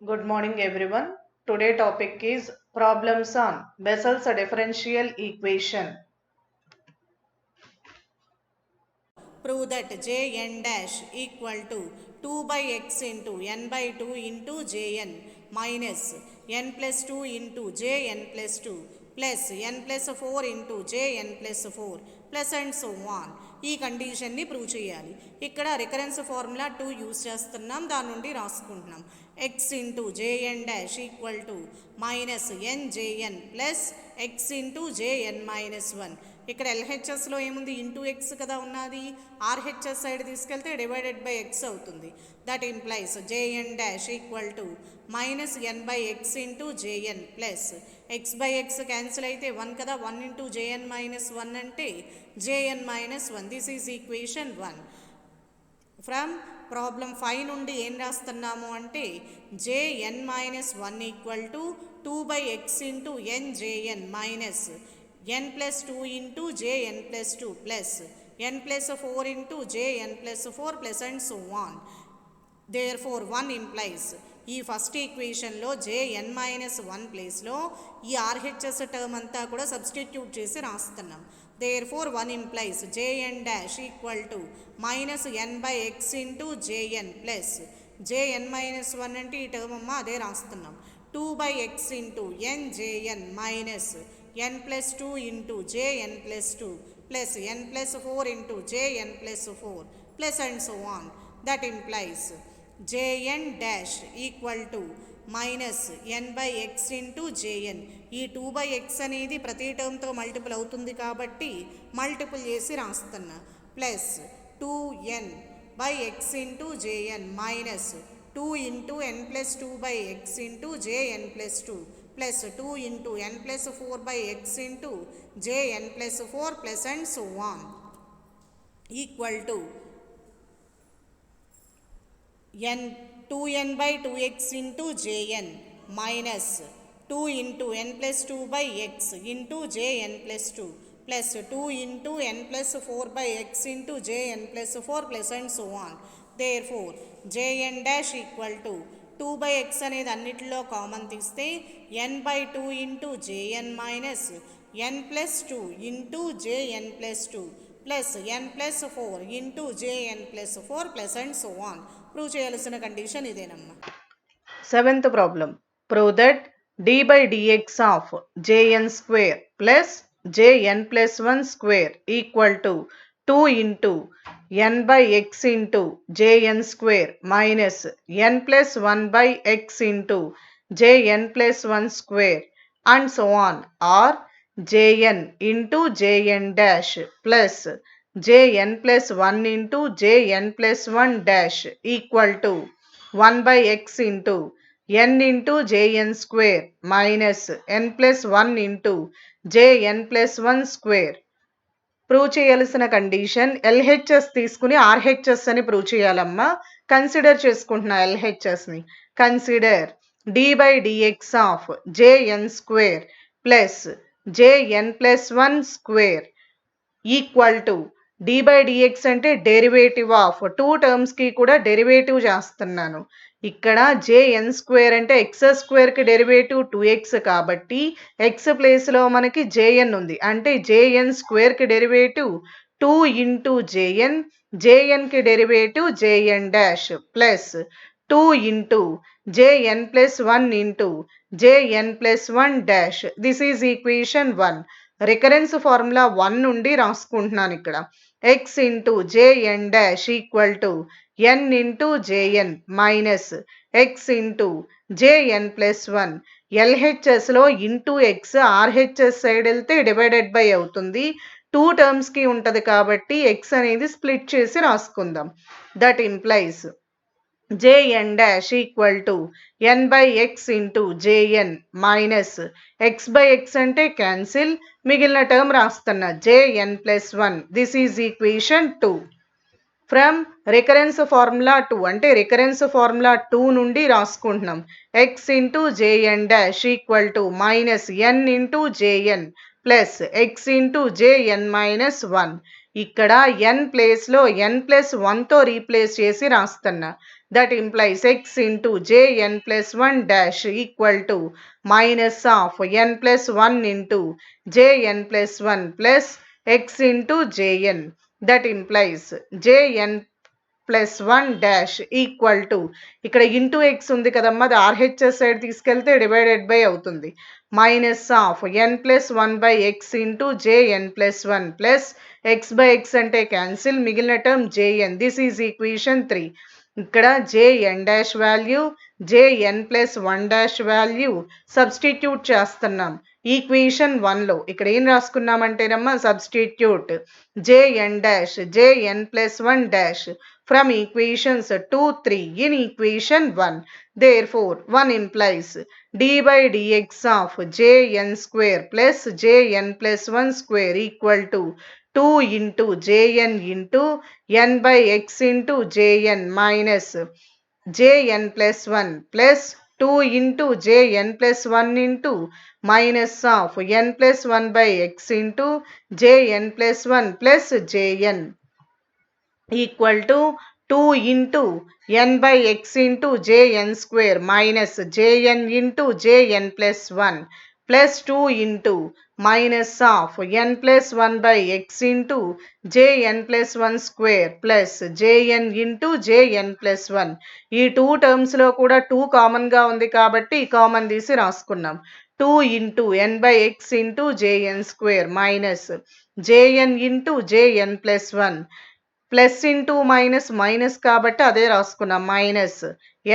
Good morning everyone. Today topic is problems on Bessel's differential equation. Prove that Jn dash equal to 2 by x into n by 2 into Jn minus n plus 2 into Jn plus 2 plus n plus 4 into Jn plus 4 plus and so on. ఈ కండిషన్ని prove చేయాలి. ఇక్కడ recurrence formula 2 use చేస్తున్నాం, దాని నుండి రాసుకుంటున్నాం. X into JN dash equal to minus N J N plus X into JN minus 1. ఇక్కడ ఎల్హెచ్ఎస్లో ఏముంది, ఇంటూ ఎక్స్ కదా ఉన్నది. ఆర్హెచ్ఎస్ సైడ్ తీసుకెళ్తే డివైడెడ్ బై ఎక్స్ అవుతుంది. That implies J N dash equal to minus N by X into JN plus X by X cancel అయితే 1 కదా, 1 into JN minus 1 అంటే JN minus 1. This is equation 1. From problem 5 నుండి ఏం రాస్తున్నాము అంటే JN minus 1 equal to 2 by X into n JN minus n plus 2 into jn plus 2 plus n plus 4 into jn plus 4 plus and so on. Therefore 1 implies ఈ first ఈక్వేషన్లో jn minus 1 ప్లేస్లో ఈ RHS term అంతా కూడా substitute చేసి రాస్తున్నాం. Therefore 1 implies jn dash equal to minus n by x into jn plus jn minus 1 అంటే ఈ term అమ్మ అదే రాస్తున్నాం. 2 by x into n jn minus n plus 2 into jn plus 2 plus n plus 4 into jn plus 4 plus and so on. That implies jn dash equal to minus n by x into jn. ఈ 2 by x అనేది ప్రతి టర్మ్తో multiple అవుతుంది కాబట్టి multiple చేసి రాస్తున్నా. Plus 2n by x into jn minus 2 into n plus 2 by x into jn plus 2 plus 2 into n plus 4 by x into jn plus 4 plus and so on equal to n 2n by 2x into jn minus 2 into n plus 2 by x into jn plus 2 plus 2 into n plus 4 by x into jn plus 4 plus and so on. Therefore jn dash equal to 2 by x అనేది అన్నిటిలో common తీస్తే n by 2 into jn minus n plus 2 into jn plus 2 plus n plus 4 into jn plus 4 plus and so on. Prove చేయాల్సిన condition ఇదేనమ్మా. 7th problem. Prove that d by dx of jn square plus jn plus 1 square equal to 2 into n by x into jn square minus n plus 1 by x into jn plus 1 square and so on, or jn into jn dash plus jn plus 1 into jn plus 1 dash equal to 1 by x into n into jn square minus n plus 1 into jn plus 1 square. Prove చేయాల్సిన condition LHS తీసుకుని RHS అని prove చేయాలమ్మా. Consider చేసుకుంటున్నా ఎల్హెచ్ఎస్ని. Consider D by D X of J N square plus J N plus 1 square equal to D by D X అంటే derivative of 2 టర్మ్స్కి కూడా derivative చేస్తున్నాను. ఇక్కడ జేఎన్ స్క్వేర్ అంటే ఎక్స్ స్క్వేర్కి డెరివేటివ్ 2x కాబట్టి ఎక్స్ ప్లేస్లో మనకి జేఎన్ ఉంది, అంటే జేఎన్ స్క్వేర్కి డెరివేటివ్ 2 ఇంటూ జేఎన్, జేఎన్కి derivative J N dash plus 2 into JN plus 1 into JN plus 1 dash. This is equation 1. Recurrence formula 1 నుండి రాసుకుంటున్నాను ఇక్కడ. X into JN dash equal to n into JN minus X into JN plus 1. ఎల్హెచ్ఎస్లో into X RHS side వెళ్తే divided by అవుతుంది. 2 టర్మ్స్కి ఉంటుంది కాబట్టి X అనేది స్ప్లిట్ చేసి రాసుకుందాం. That implies jn dash equal to n by x into jn minus x by x అంటే క్యాన్సిల్, మిగిలిన టర్మ్ రాస్తున్నా jn plus 1. This is equation 2. From recurrence formula 2 అంటే రికరెన్స్ ఫార్ములా 2 నుండి రాసుకుంటున్నాం. x into JN dash equal to minus n into JN plus x into JN minus 1 ఇక్కడ n ప్లేస్లో n+1తో replace చేసి రాస్తున్నా. That implies x into jn+1 dash equal to minus of n+1 into jn+1 plus x into jn. That implies jn+1 dash equal to ఇక్కడ into X ఉంది కదమ్మా, అది RHS side తీసుకెళ్తే డివైడెడ్ బై అవుతుంది. Minus of n+1/x into jn+1 plus x by X అంటే cancel, మిగిలిన term jn. This is equation 3. ఇక్కడ jn dash value jn+1 dash value substitute చేస్తున్నాం ఈక్వేషన్ 1లో. ఇక్కడ ఏం రాసుకున్నామంటేనమ్మా, substitute jn dash jn+1 dash from equations 2, 3 in equation 1. Therefore, 1 implies d by dx of jn square plus jn+1 square equal to 2 into jn into n by x into jn minus jn+1 plus 2 into jn+1 into minus of n+1 by x into jn+1 plus jn equal to 2 into n by x into jn square minus jn into jn+1 plus 2 into minus of n+1 by x into jn+1 square plus jn into jn+1. ఈ 2 terms లో కూడా 2 common గా ఉంది కాబట్టి common తీసి రాసుకున్నాం. 2 into n by x into jn square minus jn into jn+1 plus into minus minus కాబట్టి అదే రాసుకున్నాం. Minus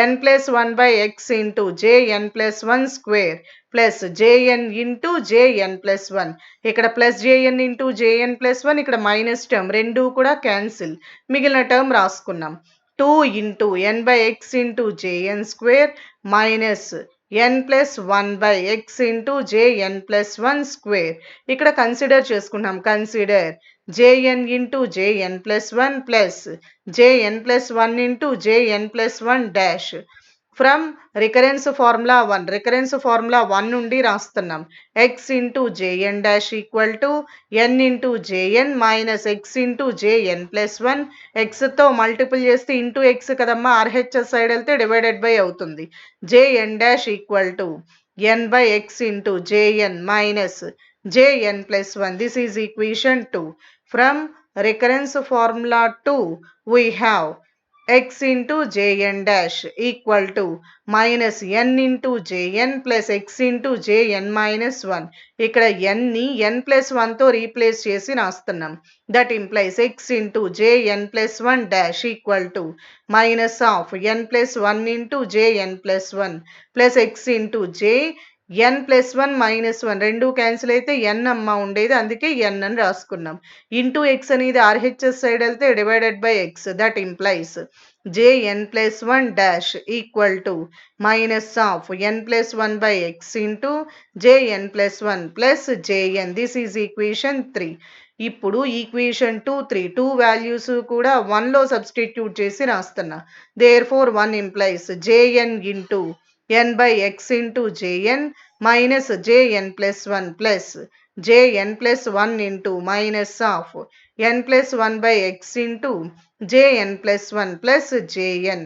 n+1 by x into jn+1 square plus jn into jn+1. ఇక్కడ ప్లస్ jn ఇంటూ jn+1, ఇక్కడ minus term, రెండు కూడా cancel, మిగిలిన term రాసుకున్నాం. 2 into n by x into jn square minus n+1 by x into jn+1 square. ఇక్కడ consider చేసుకున్నాం. Consider jn into jn+1 plus jn+1 into jn+1 dash from recurrence formula 1. recurrence formula 1 నుండి రాస్తున్నాం. x into jn dash equal to n into jn minus x into jn+1. x తో multiple చేస్తే into x కదమ్మా, RHS side వెళ్తే divided by అవుతుంది. jn dash equal to n by x into jn minus jn+1. This is equation 2. From recurrence formula 2, we have x into jn dash equal to minus n into jn plus x into jn minus 1. ఇక్కడ n ని n+1 తో replace చేసి రాస్తున్నాం. That implies x into jn+1 dash equal to minus of n+1 into jn+1 plus x into n+1 -1 రెండు cancel అయితే n అమ్మ ఉండేది, అందుకే n అని రాసుకున్నాం. ఇంటూ ఎక్స్ అనేది ఆర్హెచ్ఎస్ సైడ్ వెళ్తే divided by X. That implies jn+1 dash equal to minus of n+1 by x into jn+1 plus jn. This is equation 3. ఇప్పుడు ఈక్వేషన్ 2, 3 2 వాల్యూస్ కూడా 1లో సబ్స్టిట్యూట్ చేసి రాస్తున్నా. Therefore 1 implies jn into n by x into jn minus jn+1 plus jn+1 into minus of n+1 by x into jn+1 plus jn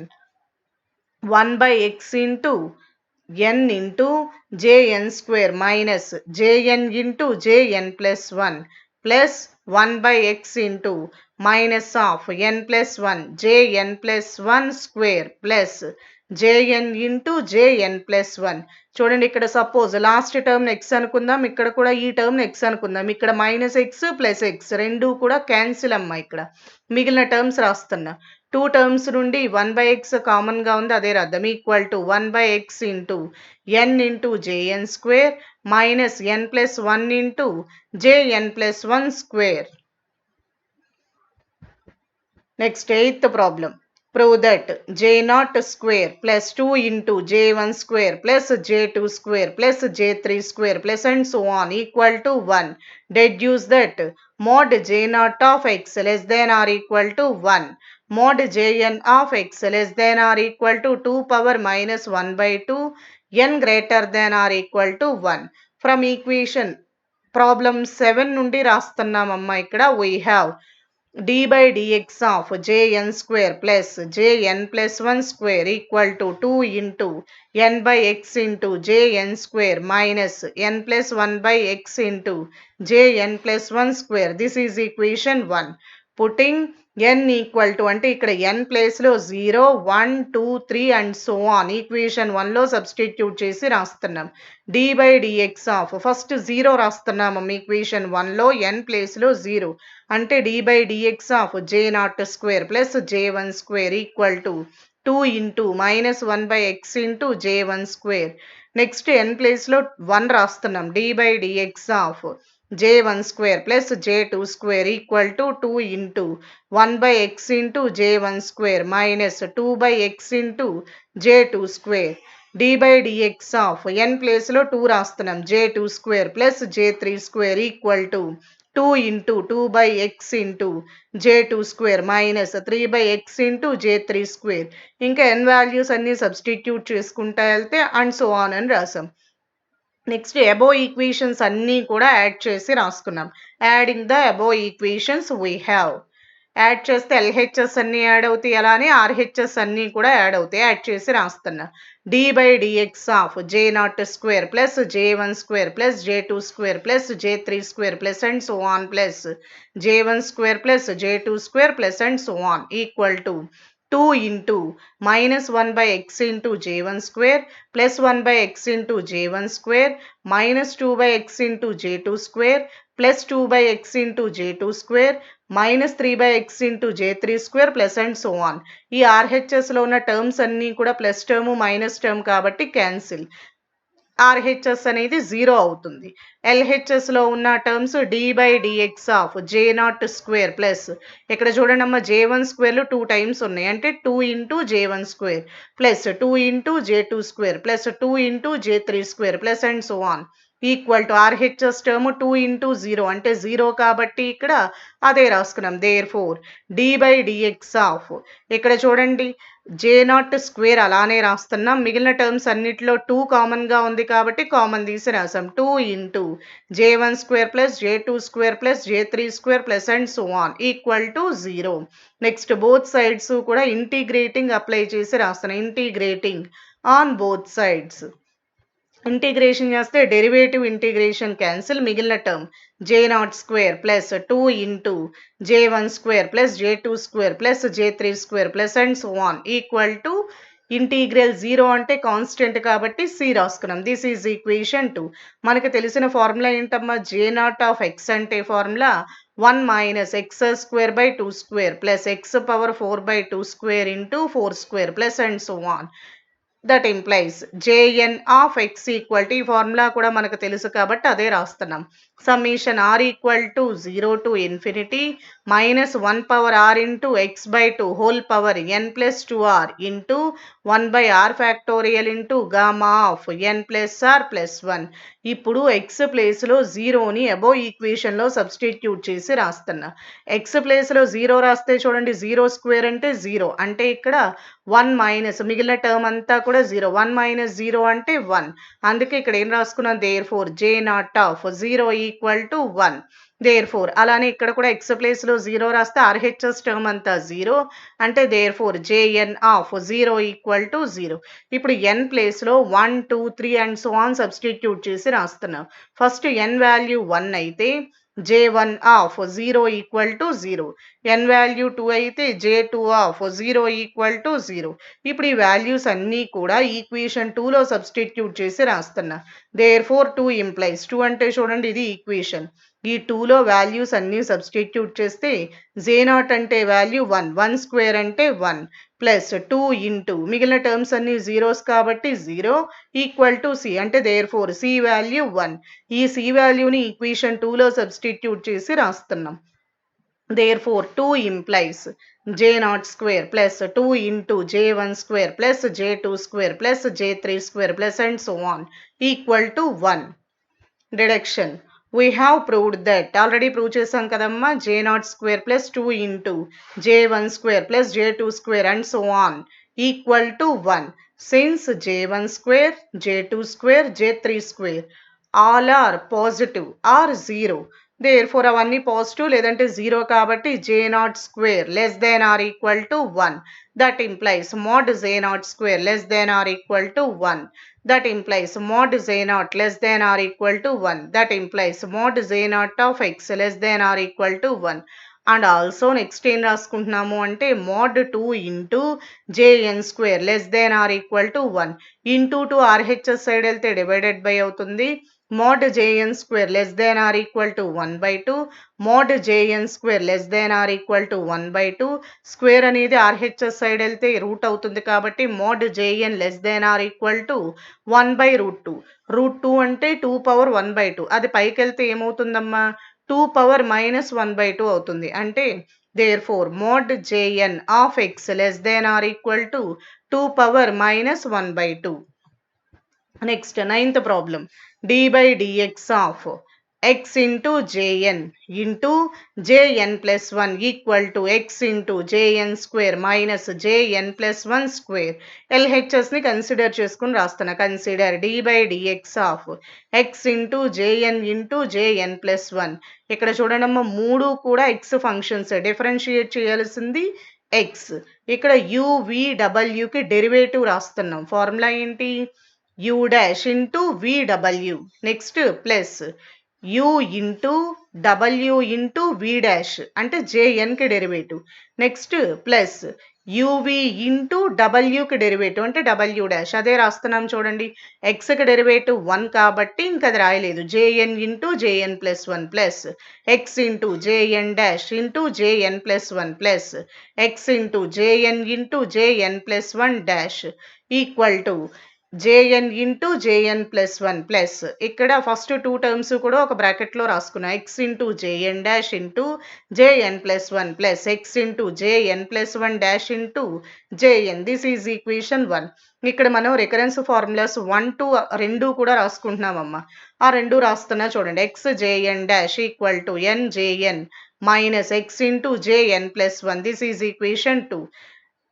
1 by x into n into jn square minus jn into jn+1 plus 1 by x into minus of n+1 jn+1 square plus jn into jn+1. చూడండి, ఇక్కడ suppose last term x అనుకుందాం, ఇక్కడ కూడా ఈ term x అనుకుందాం. ఇక్కడ -x plus x రెండు కూడా క్యాన్సిల్ అమ్మా. ఇక్కడ మిగిలిన టర్మ్స్ రాస్తున్నా. 2 టర్మ్స్ నుండి 1 by x కామన్ గా ఉంది, అదే రాద్దాం. Equal to 1 by x into n into jn square minus n+1 into jn+1 square. Next 8th problem. Prove that j0 square plus 2 into j1 square plus j2 square plus j3 square plus and so on equal to 1. Deduce that mod j0 of x less than or equal to 1. Mod jn of x less than or equal to 2 power minus 1 by 2 n greater than or equal to 1. From equation problem 7 నుండి రాస్తున్నామమ్మా. ఇక్కడ we have d by dx of jn square plus jn plus 1 square equal to 2 into n by x into jn square minus n plus 1 by x into jn plus 1 square. This is equation 1. Putting n equal to అంటే ఇక్కడ n place లో 0 1 2 3 and so on equation 1 లో substitute చేసి రాస్తున్నాం. d by dx of first 0 రాస్తున్నాము equation 1 లో n place లో 0 అంటే d by dx of j0 square plus j1 square equal to 2 into minus 1 by x into j1 square. Next n place లో 1 రాస్తున్నాం. d by dx of j1 square plus j2 square equal to 2 into 1 by x into j1 square minus 2 by x into j2 square. d by dx of n place లో 2 రాస్తున్నాం. j2 square plus j3 square equal to 2 into 2 by x into j2 square minus 3 by x into j3 square. ఇంకా n values అన్ని substitute చేసుకుంటా వెళ్తే and so on అని రాసాం. Next అబో equations అన్నీ కూడా యాడ్ చేసి రాసుకున్నాం. Adding the above equations we have. Add చేస్తే ఎల్హెచ్ఎస్ అన్నీ యాడ్ అవుతాయి, అలానే ఆర్హెచ్ఎస్ అన్నీ కూడా యాడ్ అవుతాయి. యాడ్ చేసి రాస్తున్నా. d by dx of j0 square plus j1 square plus j2 square plus j3 square plus and so on plus j1 square plus j2 square plus and so on equal to 2 into minus 1 by x into j1 square plus 1 by x into j1 square minus 2 by x into j2 square plus 2 by x into j2 square minus 3 by x into j3 square plus and so on. ఈ RHS లో ఉన్న terms అన్నీ కూడా plus term minus term కాబట్టి cancel. RHS అనేది 0 అవుతుంది. LHS లో ఉన్న terms d by dx of j0 square plus ఇక్కడ చూడండి అమ్మ j1 స్క్వేర్లు 2 టైమ్స్ ఉన్నాయి అంటే 2 into j1 square plus 2 into j2 square plus 2 into j3 square plus and so on equal to RHS term 2 into 0 అంటే 0 కాబట్టి ఇక్కడ అదే రాసుకున్నాం. Therefore d by dx of ఇక్కడ చూడండి j0 స్క్వేర్ అలానే రాస్తున్నాం. మిగిలిన టర్మ్స్ అన్నిటిలో 2 కామన్గా ఉంది కాబట్టి కామన్ తీసి రాసాం. 2 into j1 square plus j2 square plus j3 square plus and so on equal to 0. Next both sides కూడా ఇంటిగ్రేటింగ్ అప్లై చేసి రాస్తున్నాం. Integrating on both sides. Integration చేస్తే డెరివేటివ్ ఇంటిగ్రేషన్ క్యాన్సిల్. మిగిలిన term j0 square plus 2 into j1 square plus j2 square plus j3 square plus and so on equal to integral 0 అంటే constant కాబట్టి C రాసుకున్నాం. This is equation 2. మనకు తెలిసిన formula ఏంటమ్మా j0 of x అంటే formula 1 minus X square by 2 square plus X power 4 by 2 square into 4 square plus and so on. That implies jn of x equal to ఈ formula కూడా మనకు తెలుసు కాబట్టి అదే రాస్తున్నాం. Summation r equal to 0 to infinity minus 1 power r into X by 2 whole power n plus 2r into 1 by r factorial into gamma of n plus r plus 1. ఇప్పుడు X ప్లేస్లో 0ని అబో ఈక్వేషన్లో substitute చేసి రాస్తున్నా. ఎక్స్ ప్లేస్లో 0 రాస్తే చూడండి 0 square అంటే 0 అంటే ఇక్కడ 1 మైనస్ మిగిలిన టర్మ్ అంతా కూడా 0 1 మైనస్ 0 అంటే 1. అందుకే ఇక్కడ ఏం రాసుకున్నాం therefore j0 of 0 equal to 1. Therefore అలానే ఇక్కడ కూడా ఎక్స్ ప్లేస్లో 0 రాస్తే ఆర్హెచ్ఎస్ టర్మ్ అంతా 0 అంటే therefore jn of 0 equal to 0. ఇప్పుడు n ప్లేస్లో 1 2 3 అండ్ సో ఆన్ సబ్స్టిట్యూట్ చేసి రాస్తున్నాం. ఫస్ట్ n వాల్యూ 1 అయితే j1 of 0 equal to 0. n value 2 అయితే j2 ఆఫ్ 0 ఈక్వల్ టు 0. ఇప్పుడు ఈ వాల్యూస్ అన్నీ కూడా ఈక్వేషన్ 2లో సబ్స్టిట్యూట్ చేసి రాస్తున్నా. దేర్ ఫోర్ 2 ఇంప్లైస్ 2 అంటే చూడండి ఇది ఈక్వేషన్. ఈ 2లో వాల్యూస్ అన్నీ సబ్స్టిట్యూట్ చేస్తే j0 అంటే వాల్యూ 1 1 స్క్వేర్ అంటే 1 ప్లస్ 2 ఇంటూ మిగిలిన టర్మ్స్ అన్ని జీరోస్ కాబట్టి 0 ఈక్వల్ టు సి అంటే దేర్ ఫోర్ సి వాల్యూ 1. ఈ సి వాల్యూని ఈక్వేషన్ 2లో సబ్స్టిట్యూట్ చేసి రాస్తున్నాం. Therefore 2 implies j0 square plus 2 into j1 square plus j2 square plus j3 square plus and so on equal to 1. Deduction we have proved that already prove చేసాం కదమ్మా j0 square plus 2 into j1 square plus j2 square and so on equal to 1. Since j1 square j2 square j3 square all are positive or 0, therefore అవన్నీ positive లేదంటే 0 కాబట్టి J nought square less than or equal to 1. That implies mod J nought square less than or equal to 1. That implies mod J nought less than or equal to 1. That implies mod J nought of X less than or equal to 1. And also next ఏం రాసుకుంటున్నాము అంటే mod 2 into JN square less than or equal to 1. Into 2 RHS side వెళ్తే divided by అవుతుంది. mod jn square less than or equal to 1 by 2, mod jn square less than or equal to 1 by 2, square అనేది RHS side వెళ్తే route అవుతుంది కాబట్టి mod jn less than or equal to 1 by root 2. Route 2 అంటే 2 power 1 by 2, అది పైకి వెళ్తే ఏమవుతుందమ్మా 2 power minus 1 by 2 అవుతుంది. అంటే therefore mod jn of x less than or equal to 2 power minus 1 by 2. Next, ninth problem. d by dx of x into jn into jn plus 1 equal to x into jn square minus jn plus 1 square. LHS ni consider cheskuni rastana. Consider d by dx of x into jn plus 1. ikkada chudandamma moodu kuda x functions differentiate cheyalsindi x. ikkada u v w ki derivative rastunnam. Formula enti u dash into vw. Next plus u into w into v dash అంటే jn కి derivative. Next plus uv into w కి derivative అంటే w dash. అదే రాస్తున్నాం చూడండి. x కి derivative 1 కాబట్టి ఇంకా అది రాయలేదు. jn into jn plus 1 plus x into jn dash into jn plus 1 plus x into jn plus 1 dash equal to jn into jn plus 1 plus ఇక్కడ ఫస్ట్ 2 టర్మ్స్ కూడా ఒక బ్రాకెట్ లో రాసుకున్నా. x into jn dash into jn plus 1 plus x into jn plus 1 dash into jn. This is equation 1. ఇక్కడ మనం recurrence formulas 1 2 రెండు కూడా రాసుకుంటున్నామమ్మా. ఆ రెండు రాస్తున్నా చూడండి. x jn dash equal to n jn minus x into jn plus 1. This is equation 2.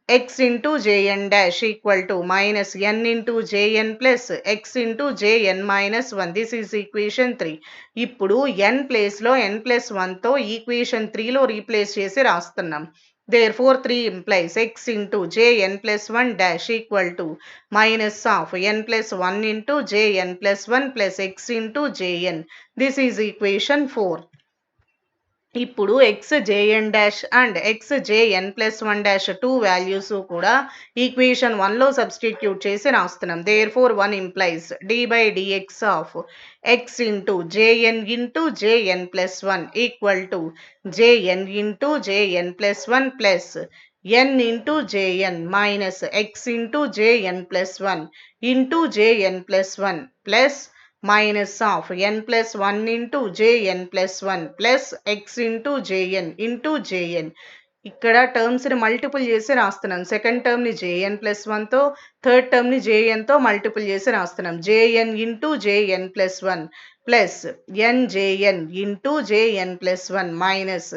x into jn dash equal to minus n into jn plus x into jn minus 1. This is equation 3. ఇప్పుడు n place లో n plus 1 తో equation 3 లో replace చేసి రాస్తున్నాం. Therefore 3 implies x into jn plus 1 dash equal to minus of n plus 1 into jn plus 1 plus x into jn. This is equation 4. ఇప్పుడు x jn dash and x jn plus 1 dash 2 values కూడా equation 1 లో substitute చేసి రాస్తున్నాం. therefore 1 implies d by dx of x into jn plus 1 equal to jn into jn plus 1 plus n into jn minus x into jn plus 1 into jn plus 1 plus minus of n plus 1 into jn plus 1 plus x into jn into jn. ఇక్కడ terms ని multiple చేసి రాస్తున్నాం. Second term ని jn plus 1 తో, third term ని jn తో multiple చేసి రాస్తున్నాం. jn into jn plus 1 plus njn into jn plus 1 minus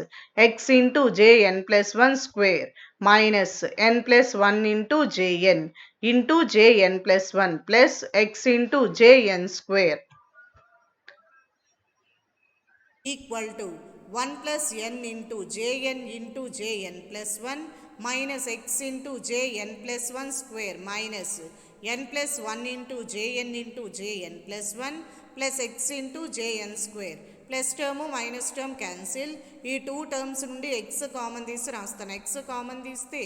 x into jn plus 1 square minus n plus 1 into jn plus 1 plus x into jn square equal to 1 plus n into jn plus 1 minus x into jn plus 1 square minus n plus 1 into jn plus 1 plus x into jn square. Plus term minus term cancel. ఈ 2 terms నుండి x common తీసి రాస్తాను. x common తీస్తే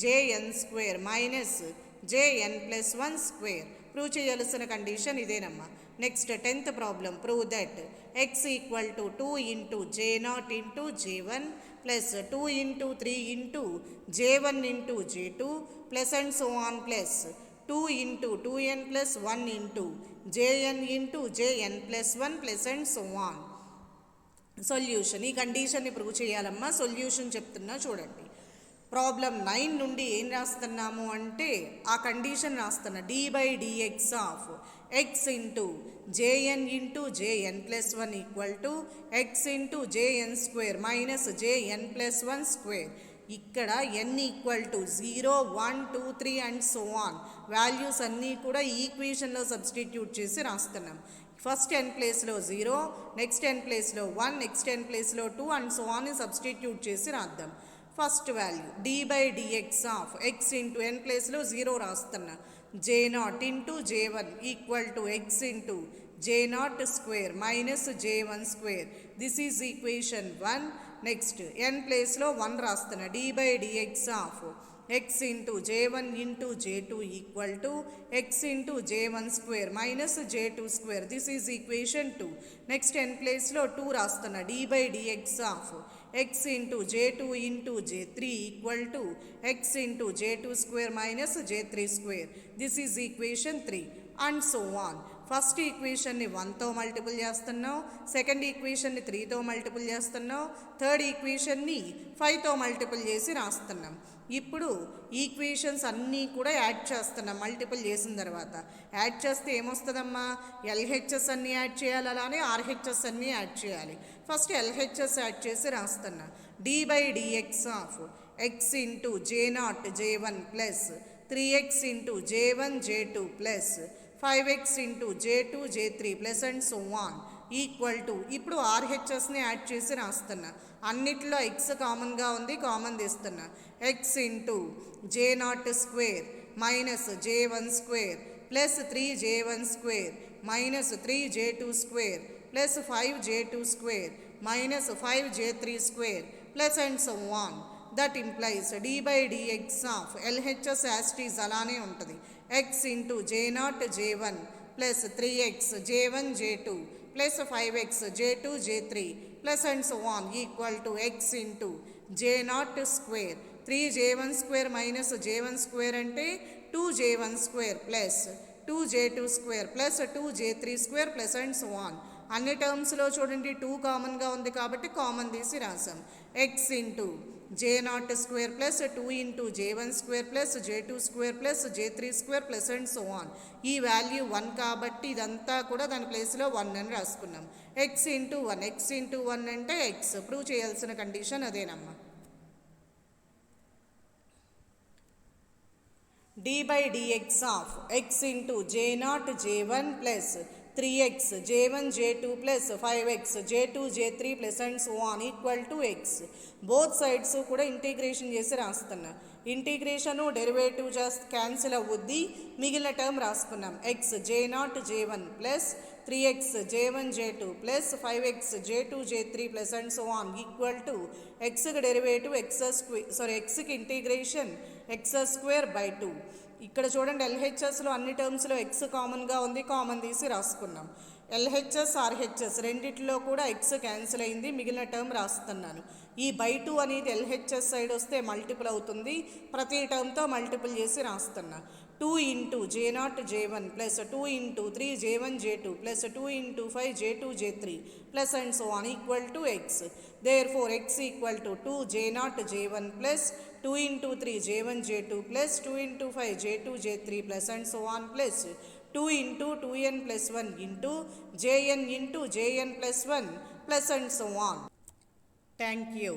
jn square minus jn plus 1 square. Prove చేయాల్సిన condition ఇదేనమ్మా. Next 10th problem. Prove that x equal to 2 into j0 into j1 plus 2 into 3 into j1 into j2 plus and so on plus 2 into 2n plus 1 into jn into jn plus 1 plus and so on. Solution. ఈ కండిషన్ని prove చేయాలమ్మా. Solution చెప్తున్నా చూడండి. Problem 9 నుండి ఏం రాస్తున్నాము అంటే ఆ condition రాస్తున్నా. d by dx of x into jn into jn plus 1 equal to x into jn square minus jn plus 1 square. ఇక్కడ n equal to 0, 1, 2, 3 and so on values అన్నీ కూడా ఈ ఈక్వేషన్లో సబ్స్టిట్యూట్ చేసి రాస్తున్నాం. ఫస్ట్ n ప్లేస్లో 0, next n ప్లేస్లో 1, next n ప్లేస్లో 2 and so on substitute చేసి రాద్దాం. First value d/dx of x into n ప్లేస్లో 0 రాస్తున్నా. j0 into j1 equal to x into j0 square minus j1 square. This is equation 1. Next n ప్లేస్లో 1 రాస్తున్నా. d/dx of x into j1 into j2 equal to x into j1 square minus j2 square. This is equation 2. Next n ప్లేస్లో 2 రాస్తున్నా. d/dx of x into j2 into j3 equal to x into j2 square minus j3 square. This is equation 3 and so on. First ఈక్వేషన్ని 1తో multiple చేస్తున్నావు, second ఈక్వేషన్ని 3తో multiple చేస్తున్నావు, third ఈక్వేషన్ని 5తో multiple చేసి రాస్తున్నాం. ఇప్పుడు ఈక్వేషన్స్ అన్నీ కూడా యాడ్ చేస్తున్నాం. మల్టిపుల్ చేసిన తర్వాత యాడ్ చేస్తే ఏమొస్తుందమ్మా, ఎల్హెచ్ఎస్ అన్నీ యాడ్ చేయాలి, అలానే ఆర్హెచ్ఎస్ అన్నీ యాడ్ చేయాలి. ఫస్ట్ ఎల్హెచ్ఎస్ యాడ్ చేసి రాస్తున్నా. d/dx of x into j0 j1 plus 3x into j1 j2 plus 5x into j2 j3 plus and so on equal to, ఇప్పుడు ఆర్హెచ్ఎస్ని యాడ్ చేసి రాస్తున్నా. అన్నిట్లో x కామన్గా ఉంది, కామన్ తీస్తున్నా. x into j0 square minus j1 square plus 3j1 square minus 3j2 square plus 5j2 square minus 5j3 square plus and so on. That implies d/dx of LHS as it is అలానే ఉంటుంది. x into j0 j1 plus 3x j1 j2 plus 5x j2 j3 plus and so on equal to x into j0 square 3j1 square minus j1 square అంటే 2j1 square plus 2j2 square plus 2j3 square plus and so on. అన్ని టర్మ్స్లో చూడండి 2 కామన్గా ఉంది కాబట్టి common తీసి రాసాం. x into j0 square plus 2 into j1 square plus j2 square plus j3 square plus and so on. ఈ value 1 కాబట్టి ఇదంతా కూడా దాని ప్లేస్లో 1 అని రాసుకున్నాం. x ఇంటూ 1 అంటే x. ప్రూవ్ చేయాల్సిన కండిషన్ అదేనమ్మా. d/dx of x into j0 j1 plus 3x j1 j2 plus 5x j2 j3 plus and so on equal to x. Both sides కూడా ఇంటిగ్రేషన్ చేసి రాస్తున్నా. ఇంటిగ్రేషను డెరివేటివ్ చేస్తే cancel అవ్వుద్ది, మిగిలిన term రాసుకున్నాం. x j0 j1 plus 3x j1 j2 plus 5x j2 j3 plus and so on equal to xకి derivative xకి integration x square by 2. ఇక్కడ చూడండి ఎల్హెచ్ఎస్లో అన్ని టర్మ్స్లో x కామన్గా ఉంది, కామన్ తీసి రాసుకున్నాం. ఎల్హెచ్ఎస్ ఆర్హెచ్ఎస్ రెండిట్లో కూడా x క్యాన్సిల్ అయింది, మిగిలిన టర్మ్ రాస్తున్నాను. ఈ బై 2 అనేది ఎల్హెచ్ఎస్ సైడ్ వస్తే మల్టిపుల్ అవుతుంది, ప్రతి టర్మ్తో మల్టిపుల్ చేసి రాస్తున్నా. 2 into j0 j1 plus 2 into 3 j1 j2 plus 2 into 5 j2 j3 plus and so on equal to x. Therefore x equal to 2 j0 j1 plus 2 into 3 j1 j2 plus 2 into 5 j2 j3 plus and so on plus 2 into 2n plus 1 into jn plus 1 plus and so on. Thank you.